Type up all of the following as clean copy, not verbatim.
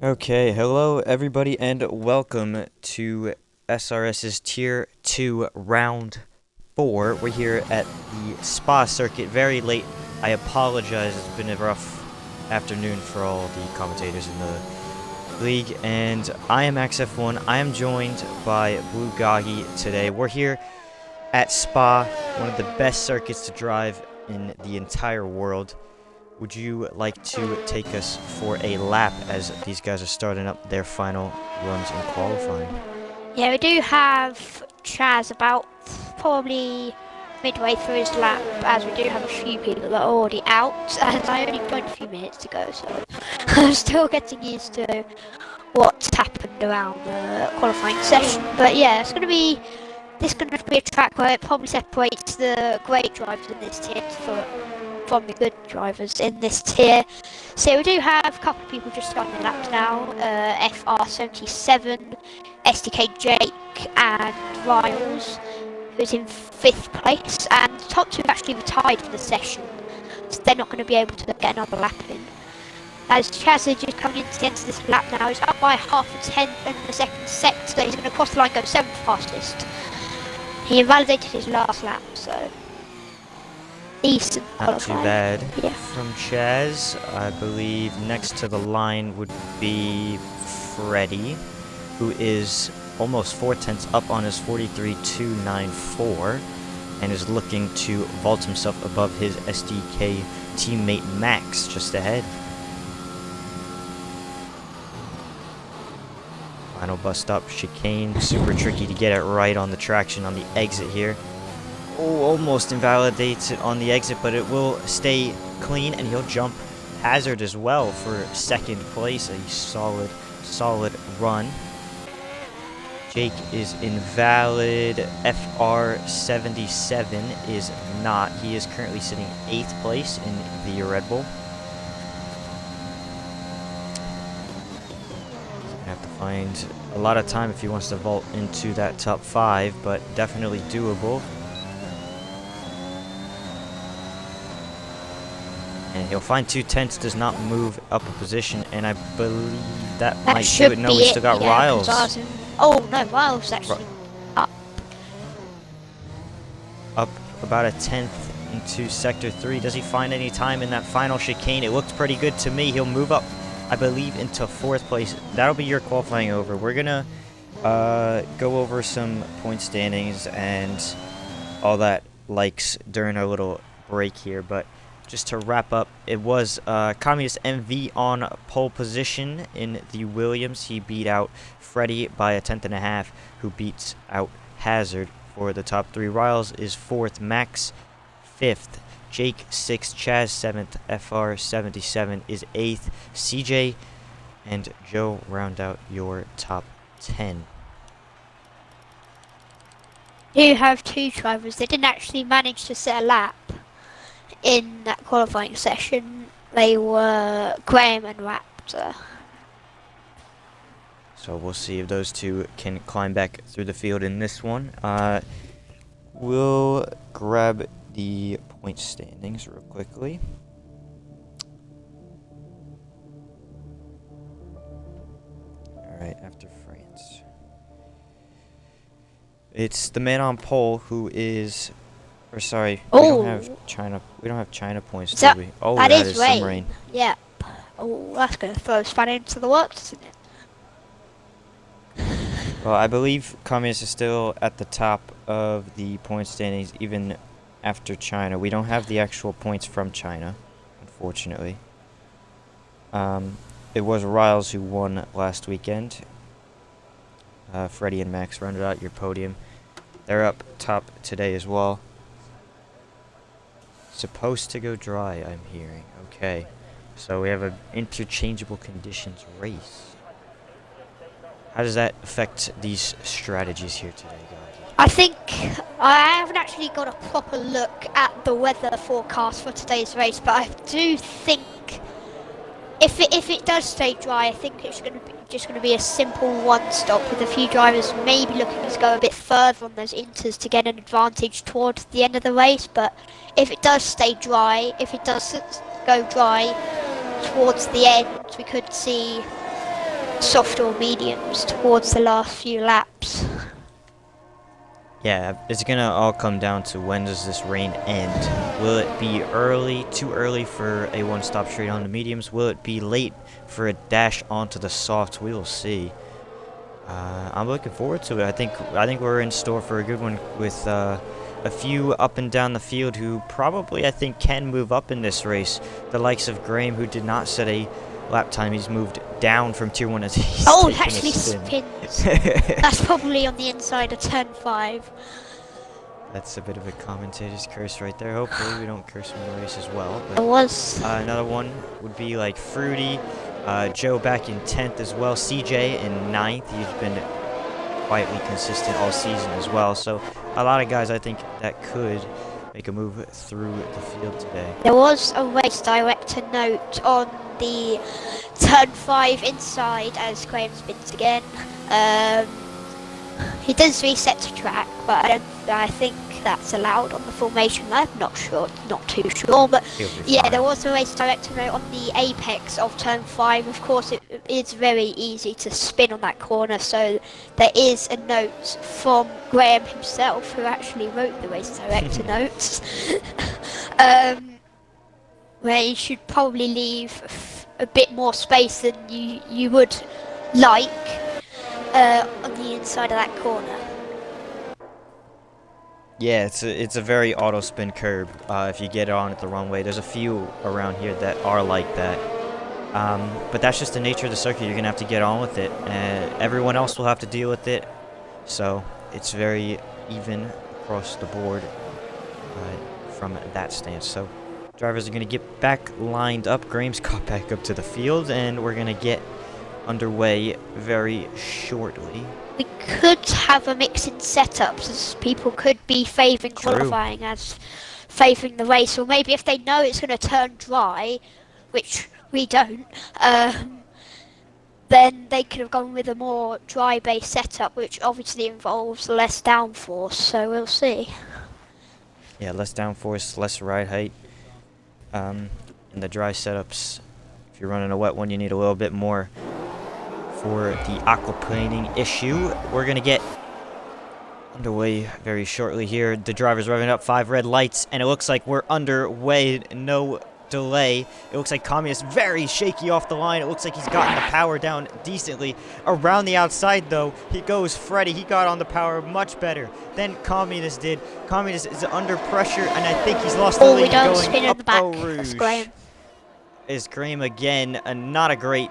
Okay, hello everybody and welcome to SRS's Tier 2 Round 4. We're here at the Spa circuit, very late. I apologize, it's been a rough afternoon for all the commentators in the league. And I am XF1, I am joined by Blue Gagi today. We're here at Spa, one of the best circuits to drive in the entire world. Would you like to take us for a lap as these guys are starting up their final runs in qualifying? Yeah, we do have Chaz about probably midway through his lap, as we do have a few people that are already out, and I only joined a few minutes ago, so I'm still getting used to what's happened around the qualifying session. But yeah, this is going to be a track where it probably separates the great drivers in this tier from the good drivers in this tier. So we do have a couple of people just starting the laps now. FR77, SDK Jake and Riles, who's in 5th place, and the top two have actually retired for the session, so they're not going to be able to get another lap in. As Chazage is coming into the end of this lap now, he's up by half a tenth in the second sector, he's going to cross the line, go 7th fastest. He invalidated his last lap, so decent qualifying. Not too bad Yeah. from Chaz. I believe next to the line would be Freddy, who is almost 4 tenths up on his 43.294 and is looking to vault himself above his SDK teammate Max just ahead. Final bust up chicane, super tricky to get it right on the traction on the exit here. Oh, almost invalidates it on the exit, but it will stay clean, and he'll jump Hazard as well for 2nd place. A solid run. Jake is invalid. FR77 is not. He is currently sitting 8th place in the Red Bull. Have to find a lot of time if he wants to vault into that top 5, but definitely doable. And he'll find 2 tenths, does not move up a position, and I believe that might do it. No, we still got Riles. Oh no, Riles actually up About a 10th into sector 3. Does he find any time in that final chicane? It looked pretty good to me. He'll move up, I believe, into 4th place. That'll be your qualifying over. We're gonna go over some point standings and all that likes during our little break here, but just to wrap up, it was Communist MV on pole position in the Williams. He beat out Freddy by a 1/10.5, who beats out Hazard for the top 3. Riles is 4th, Max 5th, Jake 6th, Chaz 7th, FR77 is 8th, CJ and Joe round out your top 10. You have 2 drivers that didn't actually manage to set a lap in that qualifying session. They were Graham and Raptor. So we'll see if those two can climb back through the field in this one. We'll grab the point standings real quickly. Alright, after France. It's the man on pole who is... Or sorry, we don't have China. We don't have China points, do we? Oh, that is some rain. Yep. Oh, that's gonna throw a spanner into the works, isn't it? Well, I believe Communist is still at the top of the point standings, even after China. We don't have the actual points from China, unfortunately. It was Riles who won last weekend. Freddie and Max rounded out your podium. They're up top today as well. Supposed to go dry, I'm hearing. Okay, so we have an interchangeable conditions race. How does that affect these strategies here today, guys? I think I haven't actually got a proper look at the weather forecast for today's race, but I do think if it does stay dry, I think it's just going to be a simple one-stop with a few drivers maybe looking to go a bit further on those inters to get an advantage towards the end of the race. But if it does stay dry, if it does go dry towards the end, we could see soft or mediums towards the last few laps. Yeah, it's gonna all come down to when does this rain end. Will it be early, too early for a one-stop straight on the mediums? Will it be late for a dash onto the softs? We will see. I'm looking forward to it. I think we're in store for a good one with a few up and down the field who probably, I think, can move up in this race. The likes of Graham, who did not set a lap time. He's moved down from tier 1 as he's he taken actually a spin. spins. That's probably on the inside of turn 5. That's a bit of a commentator's curse right there. Hopefully we don't curse in the race as well. But, There was another one would be like Fruity. Joe back in 10th as well. CJ in 9th. He's been quietly consistent all season as well. So a lot of guys I think that could make a move through the field today. There was a race director note on the turn 5 inside as Graham spins again. He does reset to track, but I think that's allowed on the formation. I'm not too sure, but yeah, there was a race director note on the apex of turn 5. Of course, it is very easy to spin on that corner, so there is a note from Graham himself, who actually wrote the race director notes, where you should probably leave a bit more space than you would like on the inside of that corner. Yeah, it's a very auto spin curb if you get it on it the wrong way. There's a few around here that are like that. But that's just the nature of the circuit. You're going to have to get on with it. And everyone else will have to deal with it. So it's very even across the board from that stance. So drivers are going to get back lined up. Graham's caught back up to the field. And we're going to get underway very shortly. We could have a mix in setups, as people could be favouring qualifying as favouring the race, or maybe if they know it's going to turn dry, which we don't, then they could have gone with a more dry base setup, which obviously involves less downforce, so we'll see. Yeah, less downforce, less ride height. In the dry setups, if you're running a wet one, you need a little bit more. For the aquaplaning issue, we're going to get underway very shortly here. The driver's revving up 5 red lights, and it looks like we're underway. No delay. It looks like Kami is very shaky off the line. It looks like he's gotten the power down decently. Around the outside, though, he goes Freddy. He got on the power much better than Communist did. Communist is under pressure, and I think he's lost the lead going spin up in the back. Rouge. That's Graham. Is Graham again. Not a great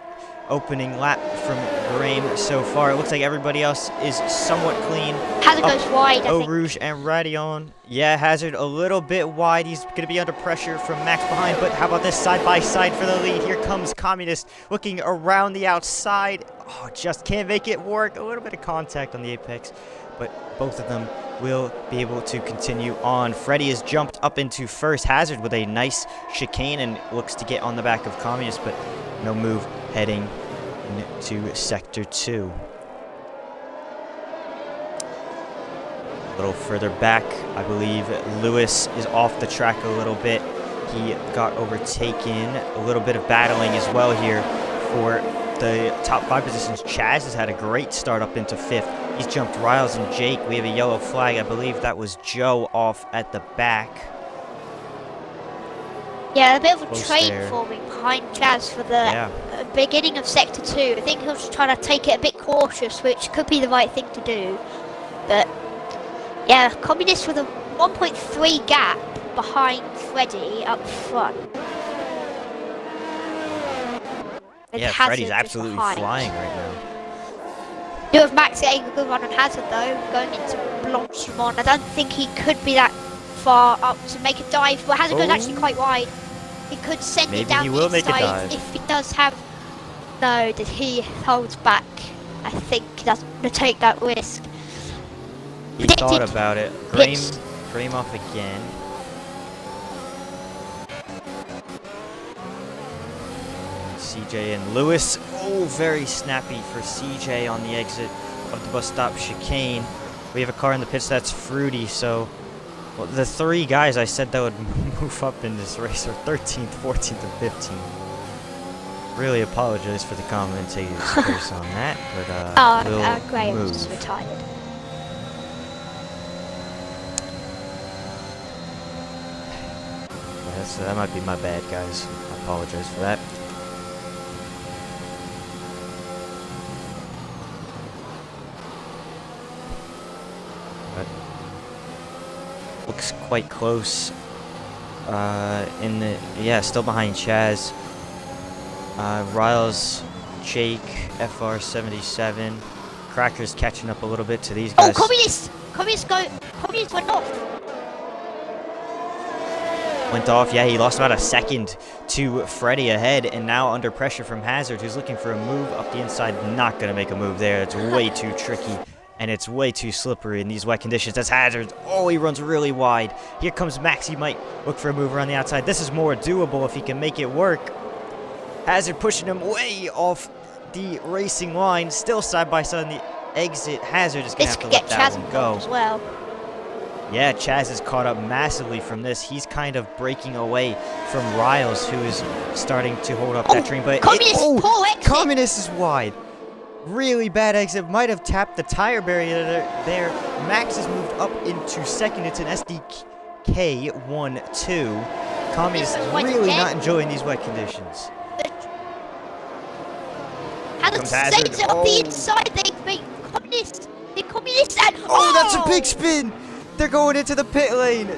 opening lap from Graham so far. It looks like everybody else is somewhat clean. Hazard goes wide, I think. Rouge and Radion. Yeah, Hazard a little bit wide. He's going to be under pressure from Max behind, but how about this side by side for the lead? Here comes Communist looking around the outside. Oh, just can't make it work. A little bit of contact on the apex, but both of them will be able to continue on. Freddy has jumped up into first. Hazard with a nice chicane and looks to get on the back of Communist, but no move heading into Sector 2. A little further back, I believe Lewis is off the track a little bit. He got overtaken. A little bit of battling as well here for the top 5 positions. Chaz has had a great start up into 5th. He's jumped Riles and Jake. We have a yellow flag. I believe that was Joe off at the back. Yeah, a bit of a Close train there. forming behind Chaz for the beginning of Sector 2. I think he was trying to take it a bit cautious, which could be the right thing to do. But, yeah, Communist with a 1.3 gap behind Freddy up front. And Yeah, Hazard Freddy's just absolutely behind. flying right now. You have Max getting a good run on Hazard though, going into Blanchimont. I don't think he could be that far up to make a dive, but Hazard goes actually quite wide. He could send Maybe it down he the will make a inside dive. if he does have. No, that he holds back. I think he doesn't want to take that risk. He Predicted thought about it. pits. Graham off again. CJ and Lewis. Oh, very snappy for CJ on the exit of the bus stop chicane. We have a car in the pits that's Fruity, so well, the 3 guys I said that would move up in this race are 13th, 14th, and 15th. Really apologize for the commentator's curse on that, but Graham we'll was move. retired. Yes, that might be my bad, guys. I apologize for that. But looks quite close. Still behind Chaz. Riles, Jake, FR77. Cracker's catching up a little bit to these guys. Oh, communists! Communists went off! Went off, yeah, he lost about a second to Freddy ahead, and now under pressure from Hazard, who's looking for a move up the inside. Not going to make a move there. It's way too tricky, and it's way too slippery in these wet conditions. That's Hazard. Oh, he runs really wide. Here comes Max. He might look for a move around the outside. This is more doable if he can make it work. Hazard pushing him way off the racing line. Still side by side on the exit. Hazard is going to have to let that one go. As well. Yeah, Chaz is caught up massively from this. He's kind of breaking away from Riles, who is starting to hold up that train. But Communist is wide. Really bad exit. Might have tapped the tire barrier there. Max has moved up into second. It's an SDK 1-2. Communist is really not enjoying these wet conditions. And the saves it on the inside. They make Communist. The Communist and that's a big spin. They're going into the pit lane.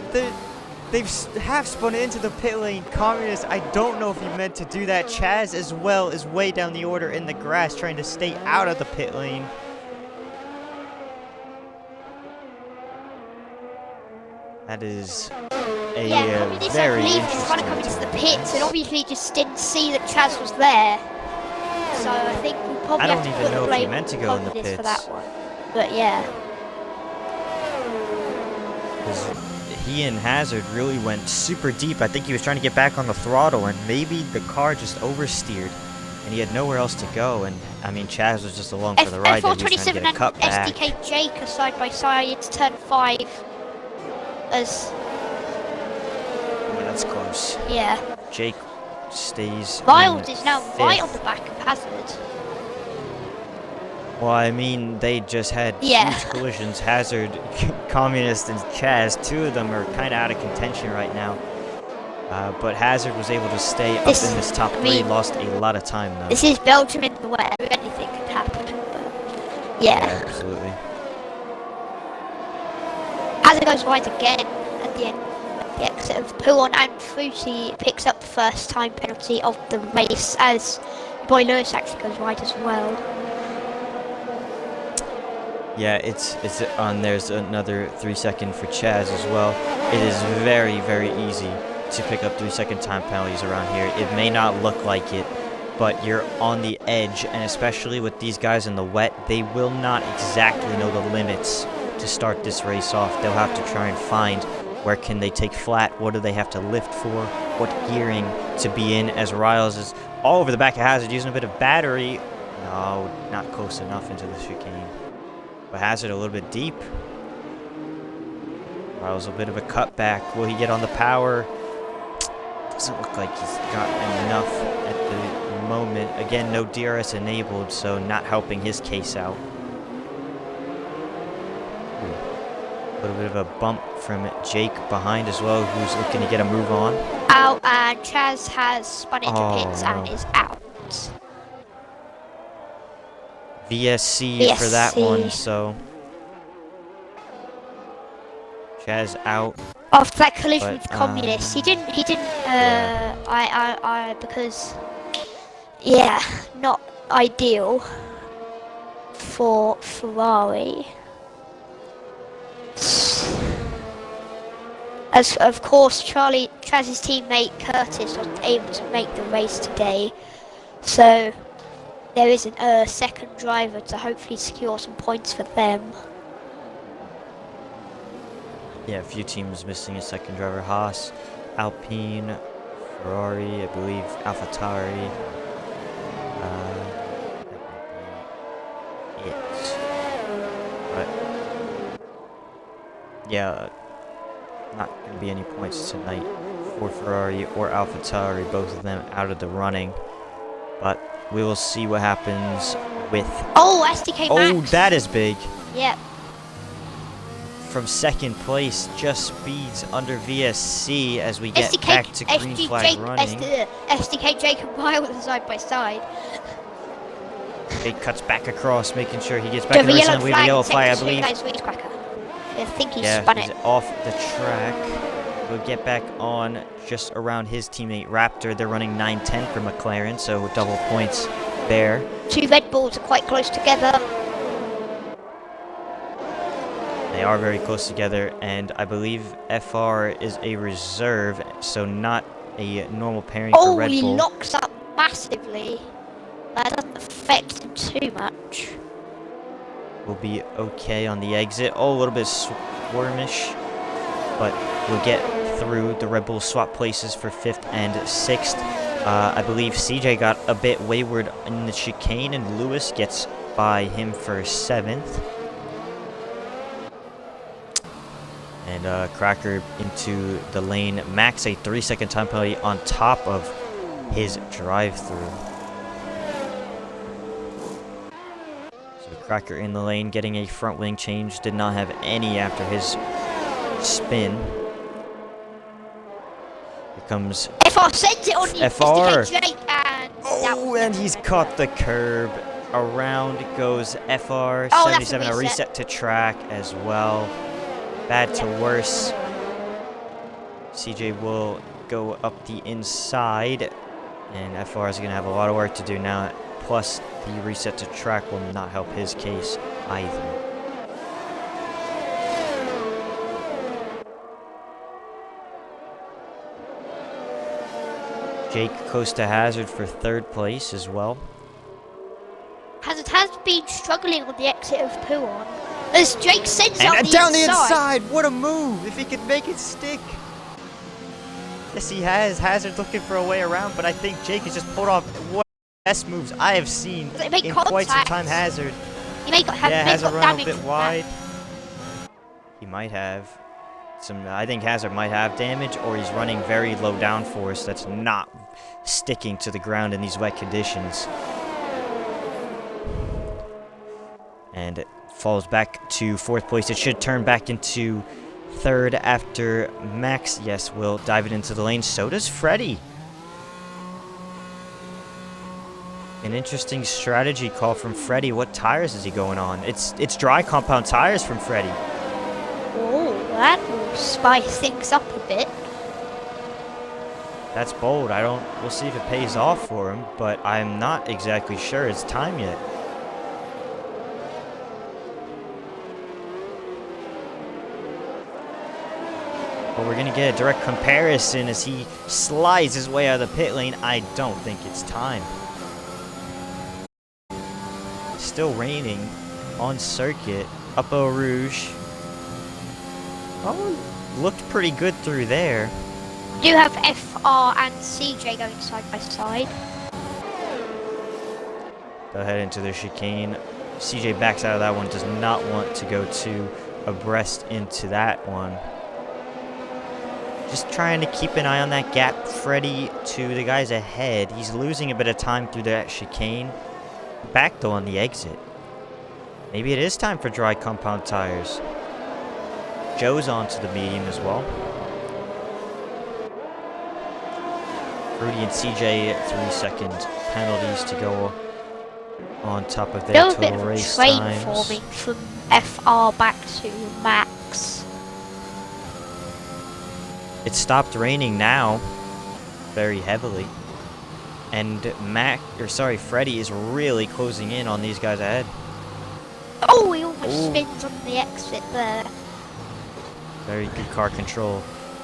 They've half spun it into the pit lane. Communist, I don't know if he meant to do that. Chaz as well is way down the order in the grass, trying to stay out of the pit lane. That is a very interesting trying to come into the pits, and obviously just didn't see that Chaz was there. So I think we probably have to put the blame on Communist for that one. But yeah. He and Hazard really went super deep. I think he was trying to get back on the throttle, and maybe the car just oversteered, and he had nowhere else to go. And I mean, Chaz was just along for the ride. F427 and SDK Jake are side by side. It's turn 5. As that's close. Yeah. Jake stays. Miles is now right on the back of Hazard. Well, I mean, they just had huge collisions. Hazard, Communist, and Chaz, two of them are kind of out of contention right now. But Hazard was able to stay up in this top 3. Lost a lot of time, though. This is Belgium in the wet. Anything could happen. But yeah, absolutely. Hazard goes wide again at the end. At the exit of Pouon, and Fusi picks up the first time penalty of the race, as Boy Lewis actually goes wide as well. Yeah, it's on. There's another 3-second for Chaz as well. It is very, very easy to pick up 3-second time penalties around here. It may not look like it, but you're on the edge, and especially with these guys in the wet, they will not exactly know the limits to start this race off. They'll have to try and find where can they take flat, what do they have to lift for, what gearing to be in, as Riles is all over the back of Hazard using a bit of battery. No, not close enough into the chicane. But Hazard a little bit deep. Riles a bit of a cutback. Will he get on the power? Doesn't look like he's got enough at the moment. Again, no DRS enabled, so not helping his case out. A little bit of a bump from Jake behind as well, who's looking to get a move on. Out, and Chaz has spun into pits and is out. VSC for that one, so Chaz out. After that collision with Communist, he didn't, because, yeah, not ideal for Ferrari. As of course, Chaz's teammate Curtis wasn't able to make the race today, so there isn't a second driver to hopefully secure some points for them. Yeah, a few teams missing a second driver. Haas, Alpine, Ferrari, I believe AlphaTauri. But yeah, not going to be any points tonight for Ferrari or AlphaTauri, both of them out of the running. But we will see what happens with... Oh, SDK Oh, Max. that is big. Yep. From second place, just speeds under VSC as we get SDK, back to green flag running. SDK Jacob Wilder side by side. Jake cuts back across, making sure he gets back in the race, and we have a yellow flag, I believe. I think he Yeah, spun he's it. off the track. We'll get back on just around his teammate Raptor. They're running 9:10 for McLaren, so double points there. Two Red Bulls are quite close together. They are very close together, and I believe FR is a reserve, so not a normal pairing for Red Oh, Bull. he locks up massively. That doesn't affect him too much. Will be okay on the exit. Oh, a little bit squirmish, but we'll get through. The Red Bull swap places for 5th and 6th. I believe CJ got a bit wayward in the chicane, and Lewis gets by him for 7th. And Cracker into the lane. Max a 3-second time penalty on top of his drive-through. Cracker in the lane, getting a front wing change. Did not have any after his spin. Here comes FR sends it on you, FR. Jake, and Oh, and he's caught the curb. Around goes FR. Oh, 77, a reset to track as well. Bad to worse. CJ will go up the inside, and FR is going to have a lot of work to do now. Plus, the reset to track will not help his case either. Jake Costa Hazard for 3rd place as well. Hazard has been struggling on the exit of Puon. As Jake sends And out down the inside! What a move! If he could make it stick! Yes, he has. Hazard looking for a way around, but I think Jake has just pulled off one of the best moves I have seen in quite some time. Hazard. He may got, Hazard run a bit from wide. He might have some. I think Hazard might have damage, or he's running very low downforce that's not sticking to the ground in these wet conditions. And it falls back to 4th place. It should turn back into 3rd after Max. Yes, will dive it into the lane. So does Freddy. An interesting strategy call from Freddy. What tires is he going on? It's dry compound tires from Freddy. Oh, that will spice things up a bit. That's bold. We'll see if it pays off for him, but I'm not exactly sure it's time yet. But we're going to get a direct comparison as he slides his way out of the pit lane. I don't think it's time. Still raining on circuit. Up Eau Rouge. Oh, looked pretty good through there. We do have FR and CJ going side by side. They'll head into the chicane. CJ backs out of that one. Does not want to go too abreast into that one. Just trying to keep an eye on that gap. Freddy to the guys ahead. He's losing a bit of time through that chicane. Back though on the exit. Maybe it is time for dry compound tires. Joe's onto the medium as well. Rudy and CJ 3-second penalties to go on top of their total race times. There was a bit of train forming from FR back to Max. It stopped raining now, very heavily, and Freddy is really closing in on these guys ahead. Oh, he almost spins on the exit there. Very good car control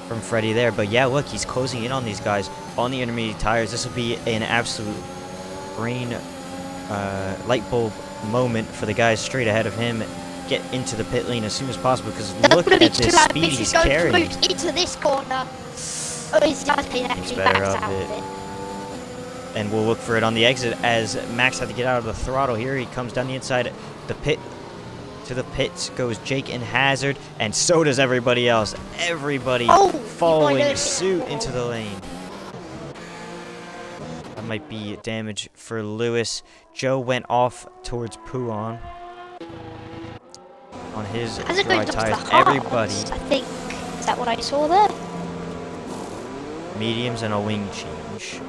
from Freddy there, but yeah, look, he's closing in on these guys on the intermediate tires. This will be an absolute brain light bulb moment for the guys straight ahead of him. Get into the pit lane as soon as possible, because look at this speed he's carrying. Into this corner. Oh, he's actually better backs of out it. of it. And we'll look for it on the exit as Max had to get out of the throttle here. He comes down the inside. The pit to the pits goes Jake and Hazard, and so does everybody else. Everybody following suit into the lane. might be damage for Lewis. Joe went off towards Puon on his Has it dry moved up to tires. the Everybody, hards, I think. Is that what I saw there? mediums and a wing change.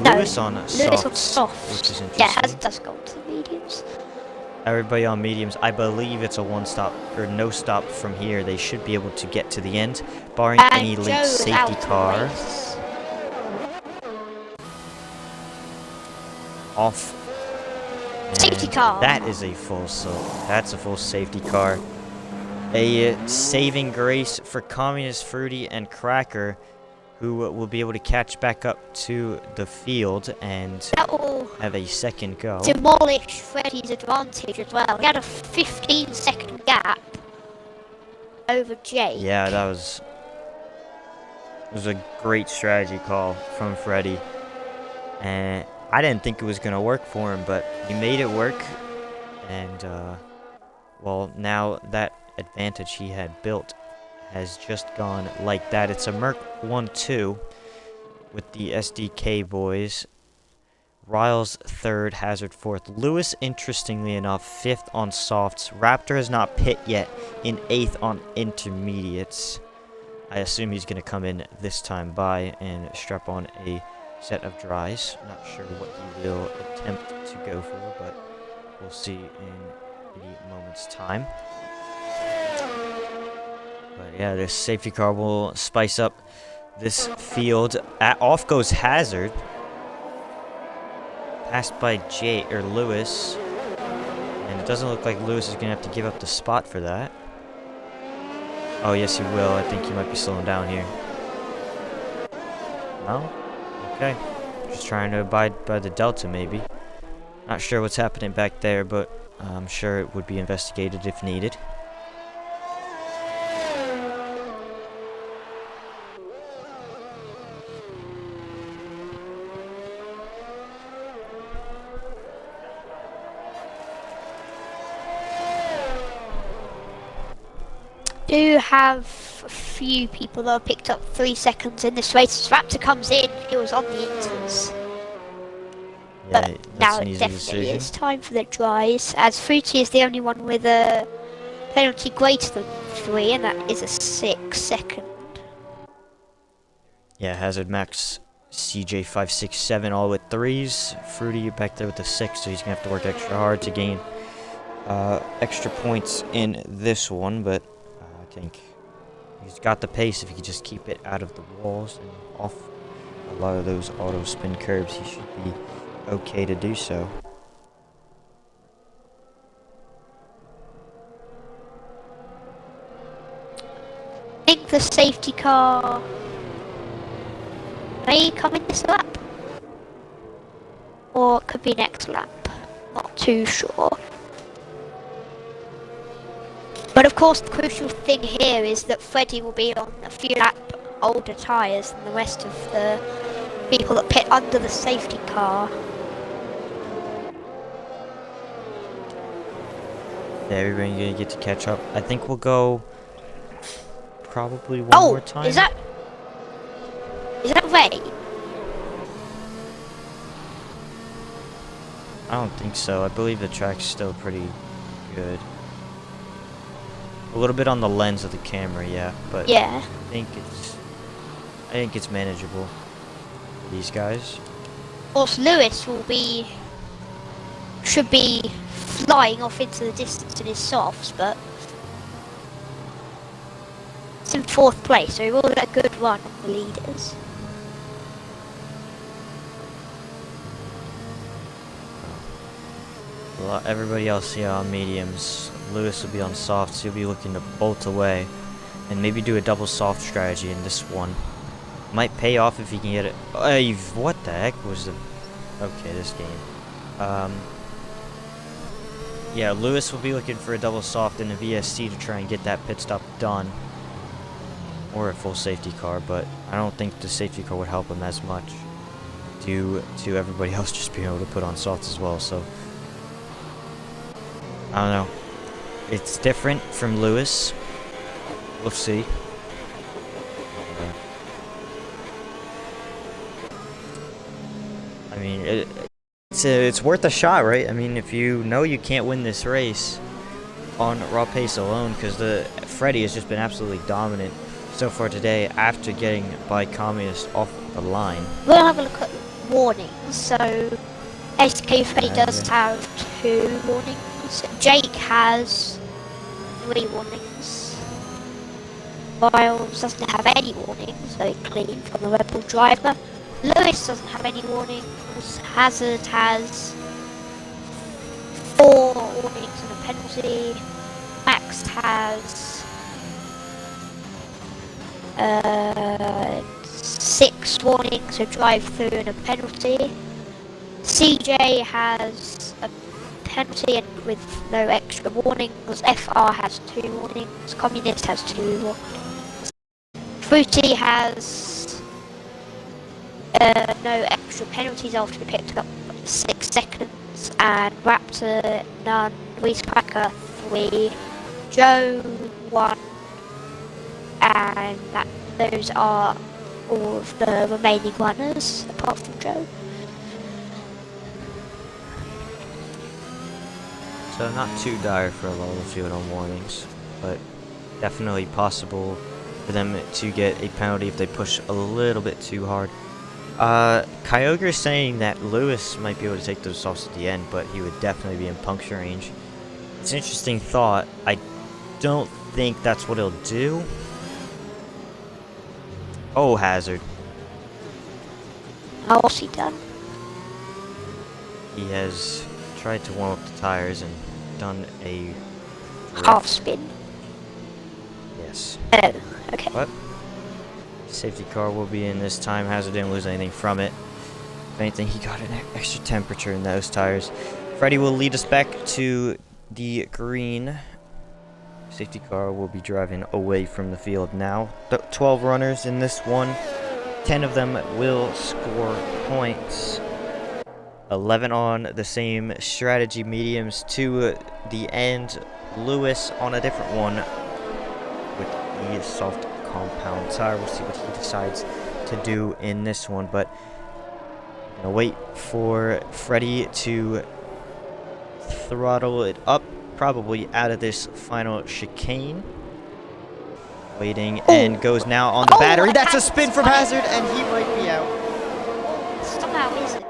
No, Lewis on Lewis on softs, soft. which is Yeah, interesting. it does go to the mediums. Everybody on mediums. I believe it's a one stop or no stop from here. They should be able to get to the end, barring And any Joe late is safety out of the car. race. Off. Safety And car. That is a full that's a full safety car. A saving grace for Communist Fruity and Cracker, who will be able to catch back up to the field and That will have a second go. demolish Freddy's advantage as well. He had a 15-second gap over Jake. Yeah, it was a great strategy call from Freddy. And I didn't think it was going to work for him, but he made it work. And, well, now that advantage he had built has just gone like that. It's a Merc 1-2 with the SDK boys. Riles 3rd, Hazard 4th. Lewis, interestingly enough, 5th on softs. Raptor has not pit yet, in 8th on intermediates. I assume he's going to come in this time by and strap on a set of dries. Not sure what he will attempt to go for, but we'll see in a moment's time. But yeah, this safety car will spice up this field. Off goes Hazard. Passed by Lewis. And it doesn't look like Lewis is going to have to give up the spot for that. Oh, yes, he will. I think he might be slowing down here. No? Okay. Just trying to abide by the delta, maybe. Not sure what's happening back there, but I'm sure it would be investigated if needed. Do have a few people that have picked up 3 seconds in this race. As Raptor comes in, he was on the inters. Yeah, But that's now an it easy definitely decision. is time for the dries, as Fruity is the only one with a penalty greater than 3, and that is a 6-second. Yeah, Hazard Max, CJ 567 all with 3s. Fruity back there with the 6, so he's going to have to work extra hard to gain extra points in this one, but I think he's got the pace. If he could just keep it out of the walls and off a lot of those auto spin curbs, he should be okay to do so. I think the safety car may come in this lap, or it could be next lap. Not too sure. But of course, the crucial thing here is that Freddy will be on a few lap older tyres than the rest of the people that pit under the safety car. Yeah, everybody's gonna get to catch up. I think we'll go probably one more time. Is that Ray? I don't think so. I believe the track's still pretty good. A little bit on the lens of the camera, yeah, but Yeah. I think it's manageable for these guys. Of course, Lewis should be flying off into the distance in his softs, but it's in 4th place, so he will get a good run on the leaders. Everybody else here on mediums. Lewis will be on softs. He'll be looking to bolt away and maybe do a double soft strategy in this one. Might pay off if he can get it. What the heck was the... Okay, this game. Yeah, Lewis will be looking for a double soft in a VSC to try and get that pit stop done. Or a full safety car, but I don't think the safety car would help him as much due to everybody else just being able to put on softs as well, so... I don't know. It's different from Lewis. We'll see. I mean, it's worth a shot, right? I mean, if you know you can't win this race on raw pace alone, because the Freddie has just been absolutely dominant so far today after getting by Communist off the line. We'll have a look at warnings. So SK Freddy does have 2 warnings. Jake has 3 warnings. Miles doesn't have any warnings, very clean from the Red Bull driver. Lewis doesn't have any warnings. Hazard has 4 warnings and a penalty. Max has 6 warnings, a drive-through and a penalty. CJ has a penalty and with no extra warnings. FR has 2 warnings. Communist has 2 warnings. Fruity has no extra penalties after he picked up 6 seconds. And Raptor, none. Luis Cracker, 3. Joe, 1. And those are all of the remaining runners, apart from Joe. So not too dire for a level field on warnings, but definitely possible for them to get a penalty if they push a little bit too hard. Kyogre is saying that Lewis might be able to take those softs at the end, but he would definitely be in puncture range. It's an interesting thought. I don't think that's what he'll do. Oh, Hazard. What's he done? He has tried to warm up the tires and done a Half spin. Yes. Oh, okay. What? Safety car will be in this time. Hazard didn't lose anything from it. If anything, he got an extra temperature in those tires. Freddie will lead us back to the green. Safety car will be driving away from the field now. 12 runners in this one. 10 of them will score points. 11 on the same strategy mediums to the end. Lewis on a different one with the soft compound tire. We'll see what he decides to do in this one, but I'm gonna wait for Freddie to throttle it up, probably out of this final chicane. Waiting, and goes now on the battery. That's a spin from Hazard, and he might be out. Somehow isn't.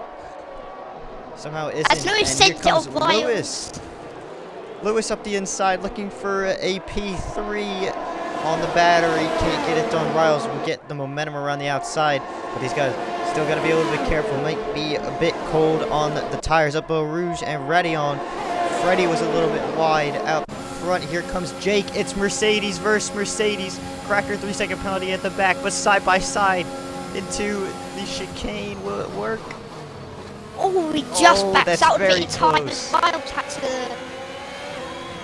Somehow isn't. As Lewis and here sent it comes off Miles. Lewis up the inside looking for a P3 on the battery. Can't get it done. Riles will get the momentum around the outside, but these guys still got to be a little bit careful. Might be a bit cold on the tires. Up Eau Rouge and Radion. Freddie was a little bit wide out front. Here comes Jake. It's Mercedes versus Mercedes. Cracker 3-second penalty at the back, but side by side into the chicane. Will it work? Oh, he just backs out a very bit of time. close. Miles had to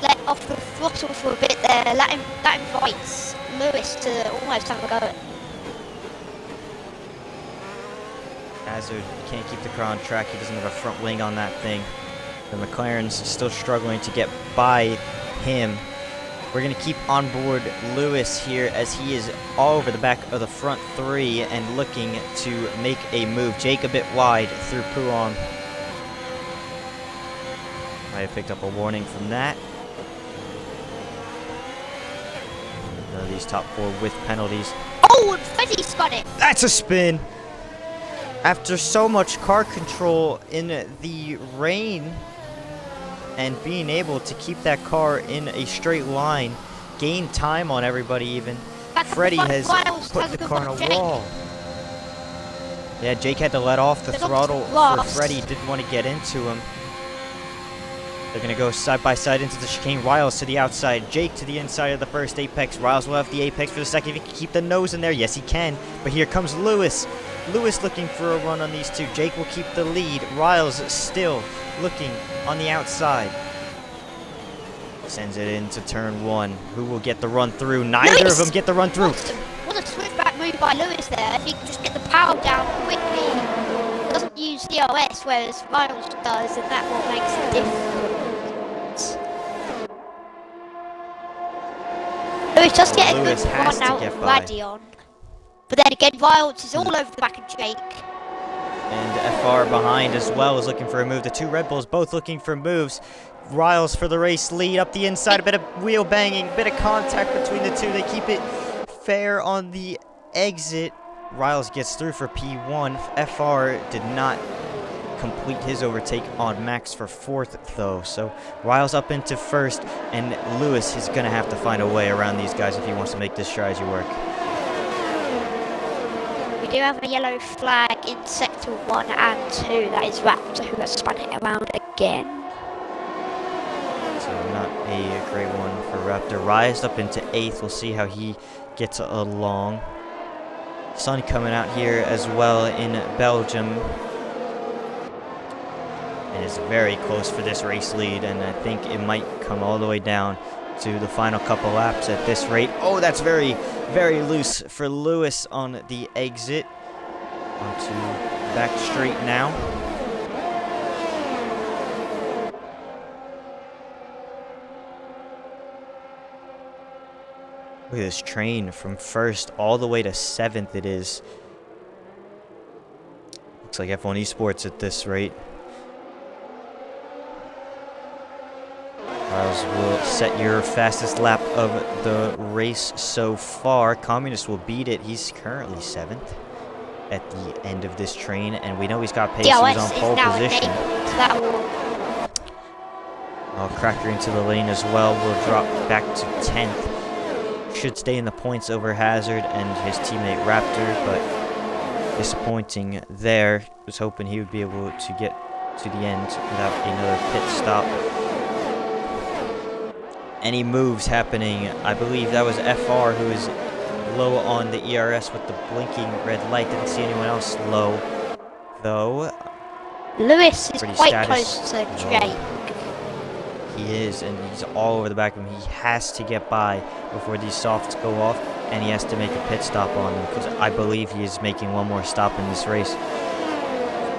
let off the throttle for a bit there. That invites Lewis to almost have a go at. Hazard can't keep the car on track. He doesn't have a front wing on that thing. The McLaren's still struggling to get by him. We're going to keep on board Lewis here as he is all over the back of the front 3 and looking to make a move. Jake a bit wide through Pouon. Might have picked up a warning from that. None of these top 4 with penalties. Oh, and Freddie spun it. That's a spin! After so much car control in the rain and being able to keep that car in a straight line, gain time on everybody even, Freddie has put the car on a wall. Yeah, Jake had to let off the throttle for Freddie. Didn't want to get into him. They're going to go side by side into the chicane. Riles to the outside. Jake to the inside of the first apex. Riles will have the apex for the second. If he can keep the nose in there. Yes, he can. But here comes Lewis. Lewis looking for a run on these two. Jake will keep the lead. Riles still looking on the outside. Sends it into turn 1. Who will get the run through? Neither of them get the run through. What a switchback move by Lewis there. If he can just get the power down quickly. Doesn't use DRS, whereas Riles does, and that what makes a difference. Lewis just get a Lewis good has run to out get of by. Radion. But then again, Riles is all over the back of Jake. And FR behind as well is looking for a move. The two Red Bulls both looking for moves. Riles for the race lead up the inside. A bit of wheel banging, a bit of contact between the two. They keep it fair on the exit. Riles gets through for P1. FR did not complete his overtake on Max for 4th though, so Riles up into 1st, and Lewis is going to have to find a way around these guys if he wants to make this strategy work. We do have a yellow flag in sector 1 and 2, that is Raptor, who has spun it around again. So not a great one for Raptor. Rised up into 8th, we'll see how he gets along. Sun coming out here as well in Belgium. And it's very close for this race lead, and I think it might come all the way down to the final couple laps at this rate. Oh, that's very, very loose for Lewis on the exit. Onto back straight now. Look at this train from 1st all the way to 7th it is. Looks like F1 Esports at this rate. Riles will set your fastest lap of the race so far. Communist will beat it. He's currently 7th at the end of this train, and we know he's got pace. He's on pole position. Oh, Cracker into the lane as well. Will drop back to 10th. Should stay in the points over Hazard and his teammate Raptor, but disappointing there. Was hoping he would be able to get to the end without another pit stop. Any moves happening? I believe that was FR who is low on the ERS with the blinking red light. Didn't see anyone else low, though. Lewis is quite close to Jake. He is, and he's all over the back of him. He has to get by before these softs go off, and he has to make a pit stop on them, because I believe he is making one more stop in this race.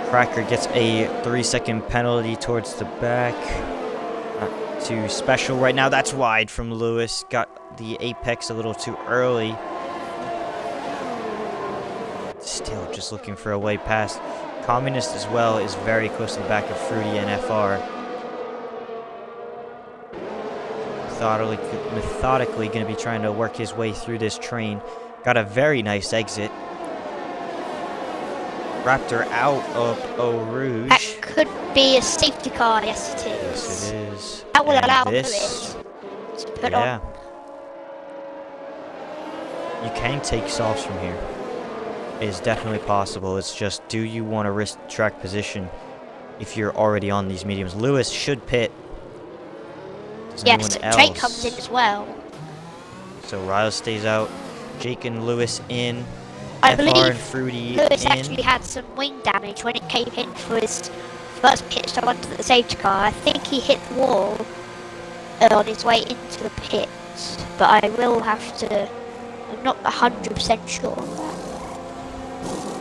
Cracker gets a 3-second penalty towards the back. Too special right now. That's wide from Lewis. Got the apex a little too early. Still just looking for a way past. Communist as well is very close to the back of Fruity and FR. Methodically going to be trying to work his way through this train. Got a very nice exit. Raptor out of Eau Rouge. That could be a safety car, yes it is. Yes, it is. That will And allow this, Lewis to put on. You can take softs from here. It is definitely possible. It's just, do you want to risk track position if you're already on these mediums? Lewis should pit. Does yes, anyone Jake else? comes in as well. So Riles stays out. Jake and Lewis in. I FR believe and Fruity Lewis in. actually had some wing damage when it came in for his first pit stop onto the safety car. I think he hit the wall on his way into the pit, but I will have to. I'm not 100% sure on that.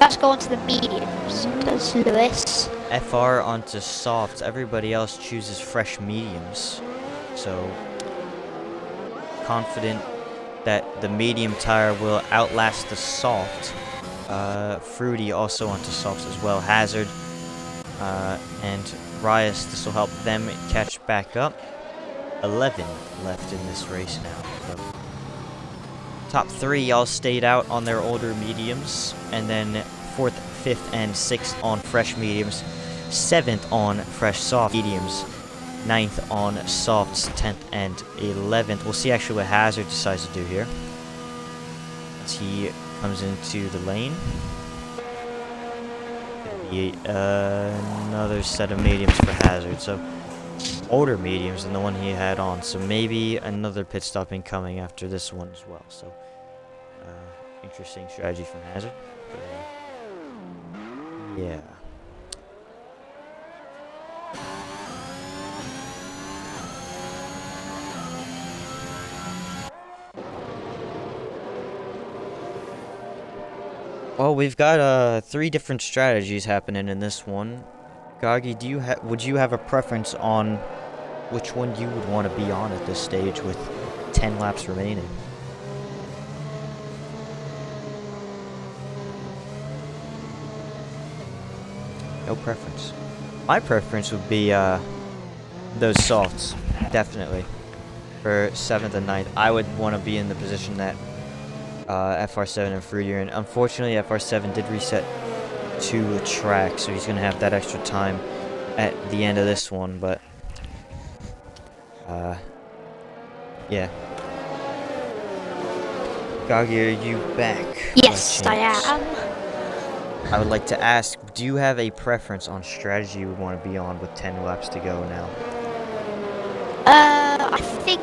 Let's go on to the mediums. Does Lewis? FR onto softs. Everybody else chooses fresh mediums. So confident that the medium tire will outlast the soft. Fruity also onto softs as well. Hazard and Rias, this will help them catch back up. 11 left in this race now. So top 3 all stayed out on their older mediums, and then 4th, 5th, and 6th on fresh mediums. 7th on fresh soft mediums. 9th on softs, 10th and 11th. We'll see actually what Hazard decides to do here as he comes into the lane. It'll be another set of mediums for Hazard, so older mediums than the one he had on, so maybe another pit stop incoming after this one as well. So interesting strategy from Hazard. Yeah. Well, we've got 3 different strategies happening in this one. Gagi, would you have a preference on which one you would want to be on at this stage with 10 laps remaining? No preference. My preference would be those softs, definitely. For 7th and 9th, I would want to be in the position that FR7 and Fruity are in. Unfortunately, FR7 did reset to track, so he's going to have that extra time at the end of this one, but yeah. Gagi, are you back? Yes, I am. I would like to ask, do you have a preference on strategy you would want to be on with 10 laps to go now? I think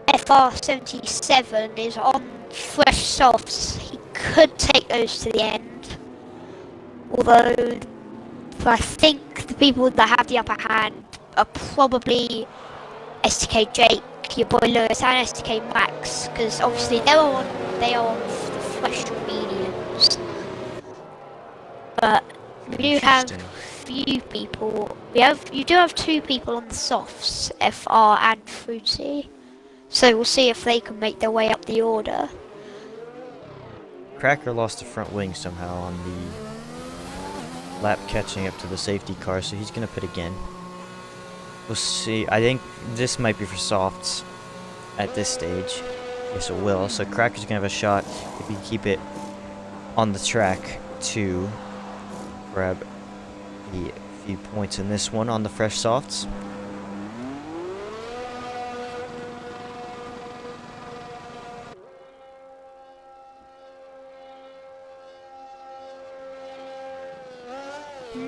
FR77 is on fresh softs. He could take those to the end. Although, I think the people that have the upper hand are probably STK Jake, your boy Lewis, and STK Max, because obviously they are on the fresh mediums. But we do have few people. You do have 2 people on the softs, FR and Fruity. So we'll see if they can make their way up the order. Cracker lost the front wing somehow on the lap catching up to the safety car, so he's gonna pit again. We'll see. I think this might be for softs at this stage. Yes, it will. So Cracker's gonna have a shot if he can keep it on the track to grab the few points in this one on the fresh softs.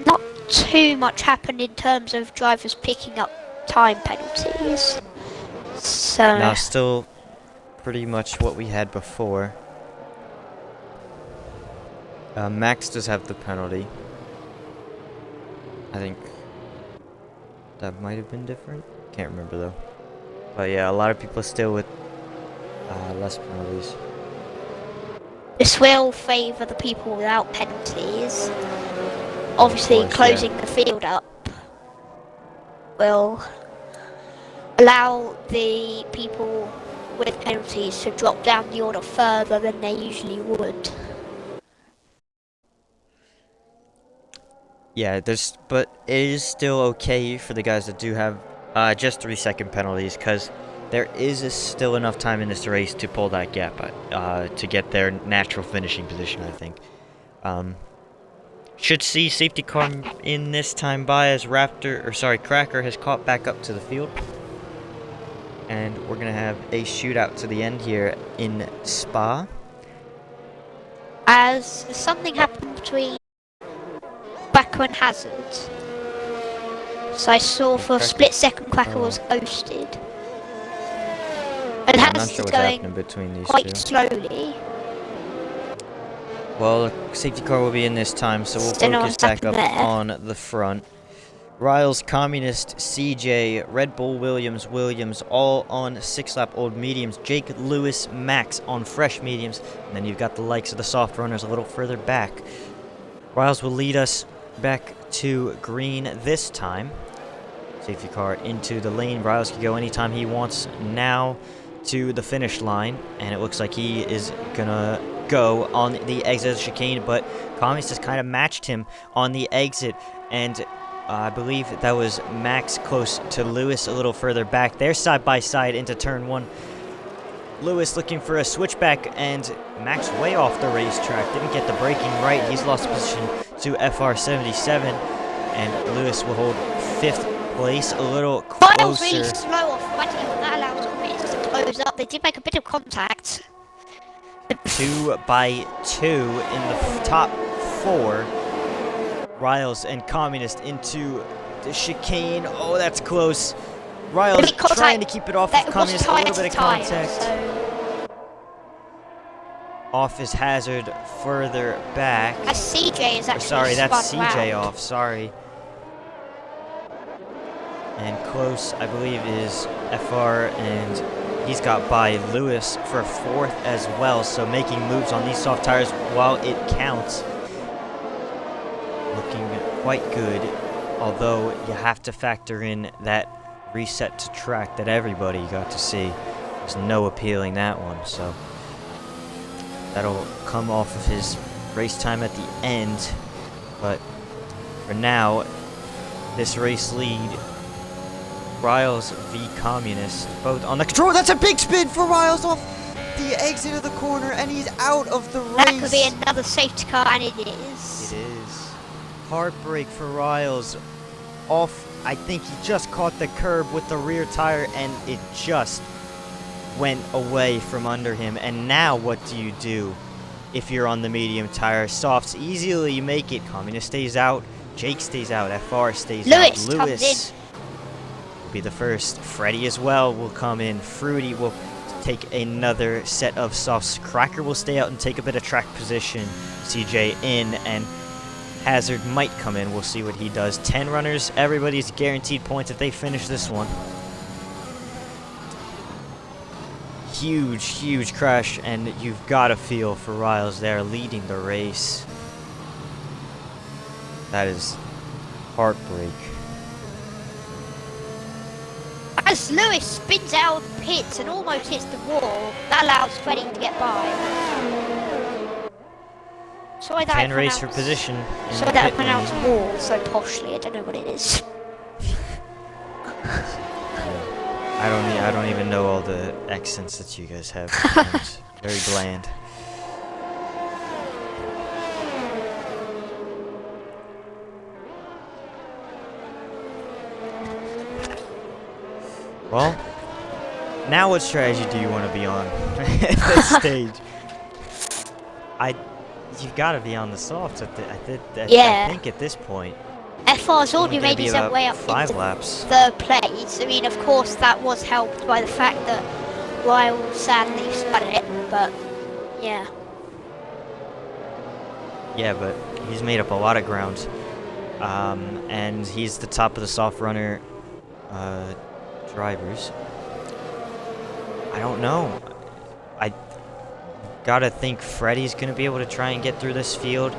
Not too much happened in terms of drivers picking up time penalties. So Now still pretty much what we had before. Max does have the penalty. I think that might have been different. Can't remember though. But yeah, a lot of people still with less penalties. this will favour the people without penalties. Obviously, Of course, closing the field up will allow the people with penalties to drop down the order further than they usually would. Yeah, but it is still okay for the guys that do have just 3-second penalties, because there is still enough time in this race to pull that gap to get their natural finishing position, I think. Should see safety car in this time by as Cracker has caught back up to the field. And we're going to have a shootout to the end here in Spa. As something happened between Cracker and Hazard. So I saw for a split second Cracker was ghosted. And I'm not Hazard's sure what's going happening between these quite two. slowly. Well, the safety car will be in this time, so we'll Don't know focus what's back up happened there. on the front. Riles, Communist, CJ, Red Bull, Williams, all on 6-lap old mediums. Jake, Lewis, Max on fresh mediums. And then you've got the likes of the soft runners a little further back. Riles will lead us back to green this time. Safety car into the lane. Riles can go anytime he wants now to the finish line. And it looks like he is gonna go on the exit of the chicane, but Communist has kind of matched him on the exit, and I believe that was Max close to Lewis a little further back. They're side by side into turn 1. Lewis looking for a switchback, and Max way off the racetrack. Didn't get the braking right. He's lost position to FR77, and Lewis will hold 5th place, a little Riles really closer. slow off right here. That allows Communist to close up. They did make a bit of contact. 2 by 2 in the top 4. Riles and Communist into the chicane. Oh, that's close. Riles trying to keep it off of Communist. A little bit of contact. Off his Hazard further back. CJ is actually Sorry, that's spun CJ round. off. Sorry. And close, I believe, is FR, and he's got by Lewis for 4th as well, so making moves on these soft tires while it counts. Looking quite good, although you have to factor in that reset to track that everybody got to see. There's no appealing that one, so that'll come off of his race time at the end, but For now, this race lead, Riles v Communist, both on the control. That's a big spin for Riles off the exit of the corner, and he's out of the race. That could be another safety car, and it is. It is. Heartbreak for Riles. Off, I think he just caught the curb with the rear tire, and it just went away from under him. And now what do? If you're on the medium tire, softs easily make it. Communist stays out. Jake stays out. FR stays out. Lewis will be the first. Freddie as well will come in. Fruity will take another set of softs. Cracker will stay out and take a bit of track position. CJ in, and Hazard might come in. We'll see what he does. 10 runners. Everybody's guaranteed points if they finish this one. Huge crash, and you've got to feel for Riles there leading the race. That is heartbreak. As Lewis spins out of the pits and almost hits the wall, that allows Freddie to get by. Sorry that 10 race for position. Sorry that I pronounced wall so poshly. I don't know what it is. I don't even know all the accents that you guys have. It's very bland. Well, now what strategy do you want to be on at this stage? You've got to be on the softs I think at this point. FR's already made his way up 5 into laps. third place. I mean, of course, that was helped by the fact that Lyle sadly spun it, but yeah. Yeah, but he's made up a lot of ground. And he's the top of the soft runner drivers. I don't know. I gotta think Freddie's gonna be able to try and get through this field.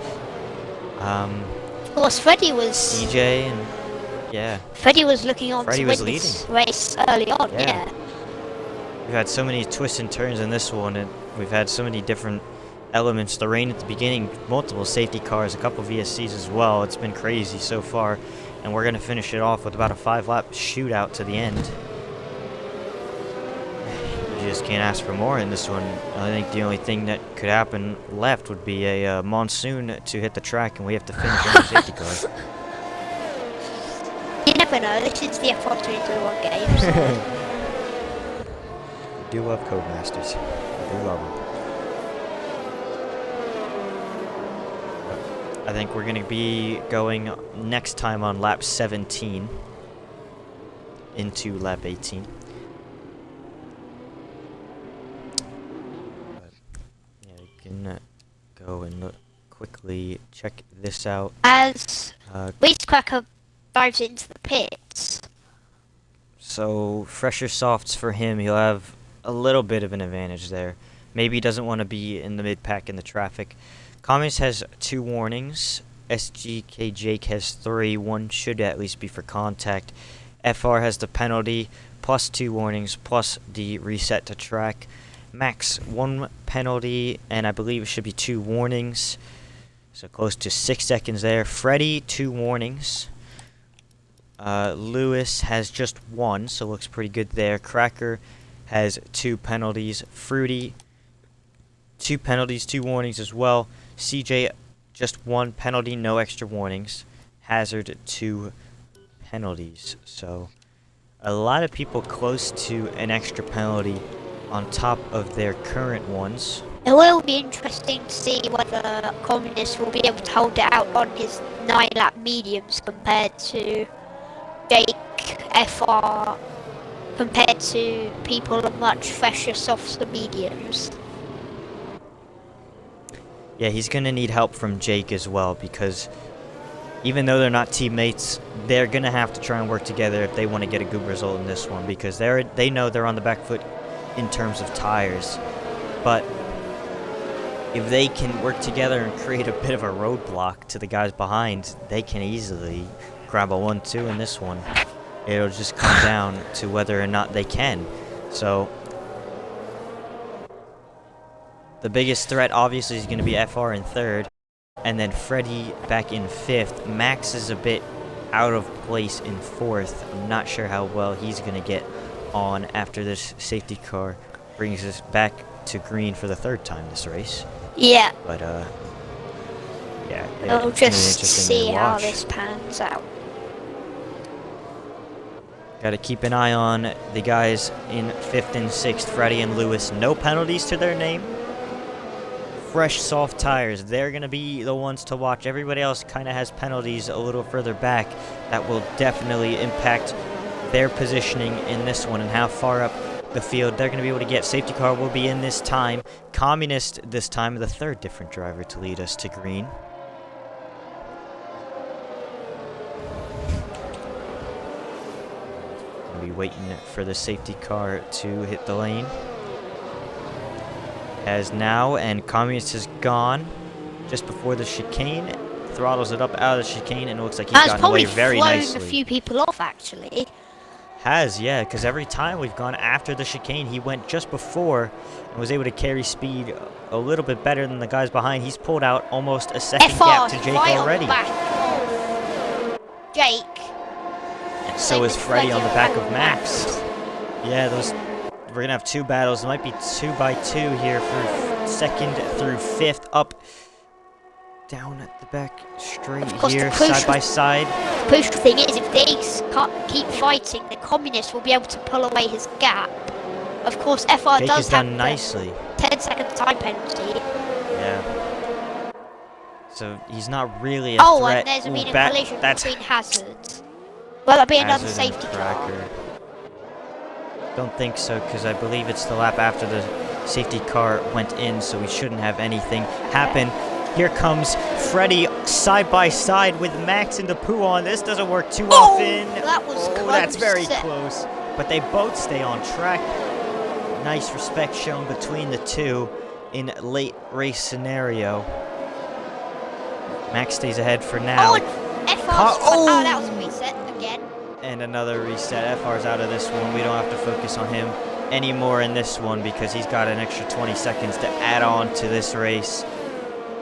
Of course, Freddie was... CJ and... yeah. Freddie was looking on Freddie to win this race early on, yeah. We've had so many twists and turns in this one, and we've had so many different elements. The rain at the beginning, multiple safety cars, a couple VSCs as well. It's been crazy so far, and we're going to finish it off with about a 5-lap shootout to the end. You just can't ask for more in this one. I think the only thing that could happen left would be a monsoon to hit the track, and we have to finish on the safety car. You never know, this is the F1 2021 game, so... We do love Codemasters. We do love them. I think we're going to be going next time on lap 17 into lap 18. Yeah, you can go and quickly check this out. As Cracker dives into the pits. So, fresher softs for him. He'll have a little bit of an advantage there. Maybe he doesn't want to be in the mid-pack in the traffic. Communist has 2 warnings. SGK Jake has 3. 1 should at least be for contact. FR has the penalty, plus 2 warnings, plus the reset to track. Max, 1 penalty, and I believe it should be 2 warnings. So close to 6 seconds there. Freddie, 2 warnings. Lewis has just 1, so looks pretty good there. Cracker has 2 penalties. Fruity, 2 penalties, 2 warnings as well. CJ, just 1 penalty, no extra warnings. Hazard, 2 penalties. So a lot of people close to an extra penalty on top of their current ones. It will be interesting to see whether Communist will be able to hold it out on his 9-lap mediums compared to Jake, FR, compared to people on much fresher softs and mediums. Yeah, he's going to need help from Jake as well, because even though they're not teammates, they're going to have to try and work together if they want to get a good result in this one, because they know they're on the back foot in terms of tires. But if they can work together and create a bit of a roadblock to the guys behind, they can easily grab a 1-2 in this one. It'll just come down to whether or not they can. So the biggest threat obviously is going to be FR in third. and then Freddie back in 5th. Max is a bit out of place in 4th. I'm not sure how well he's going to get on after this safety car brings us back to green for the 3rd time this race. Yeah. But, yeah. We'll it's gonna be just interesting see to how watch. this pans out. Got to keep an eye on the guys in 5th and 6th, Freddie and Lewis. No penalties to their name. Fresh, soft tires. They're going to be the ones to watch. Everybody else kind of has penalties a little further back. That will definitely impact their positioning in this one and how far up the field they're going to be able to get. Safety car will be in this time. Communist this time, the 3rd different driver to lead us to green. Be waiting for the safety car to hit the lane. As now, and Communist is gone just before the chicane. Throttles it up out of the chicane, and it looks like he's gotten away very nicely. Has probably flown a few people off, actually. Has, yeah, because every time we've gone after the chicane, he went just before and was able to carry speed a little bit better than the guys behind. He's pulled out almost a second gap to Jake right already. On the back of Jake. And so is Freddie on the back of Max. Yeah, we're going to have 2 battles. It might be 2x2 here for 2nd through 5th. Up, down at the back, straight here, side by side. The crucial thing is, if they keep fighting, the Communist will be able to pull away his gap. Of course, FR Jake does has have done nicely. 10-second time penalty. Yeah. So he's not really a threat. Oh, and there's been a collision between hazards. Well, that'll be another safety car. Don't think so, because I believe it's the lap after the safety car went in, so we shouldn't have anything happen. Here comes Freddie side by side with Max and the Puon. This doesn't work too often. That was close. That's very close. But they both stay on track. Nice respect shown between the two in late race scenario. Max stays ahead for now. Oh, that was a reset again. And another reset. FR's out of this one. We don't have to focus on him anymore in this one because he's got an extra 20 seconds to add on to this race.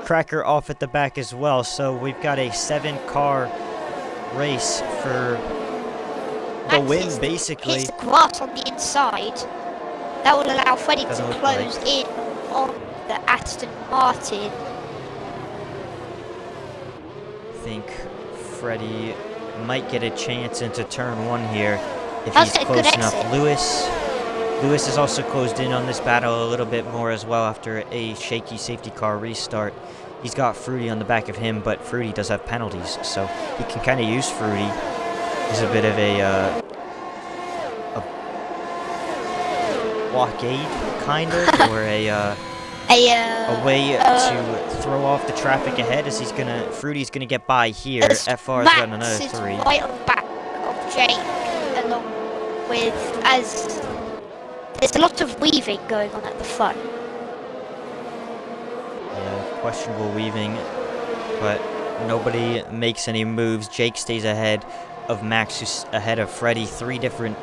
Cracker off at the back as well, so we've got a 7-car race for the win, basically. Hits the grass on the inside. That would allow Freddie to close in on the Aston Martin. I think Freddie might get a chance into turn 1 here if he's close enough. Lewis is also closed in on this battle a little bit more as well after a shaky safety car restart. He's got Fruity on the back of him, but Fruity does have penalties, so he can kind of use Fruity as a bit of a blockade, kind of, or a way to throw off the traffic ahead as Fruity's gonna get by here. FR's got another 3. Right on the back of Jake, along with there's a lot of weaving going on at the front. Yeah, questionable weaving, but nobody makes any moves. Jake stays ahead of Max, who's ahead of Freddie. 3 different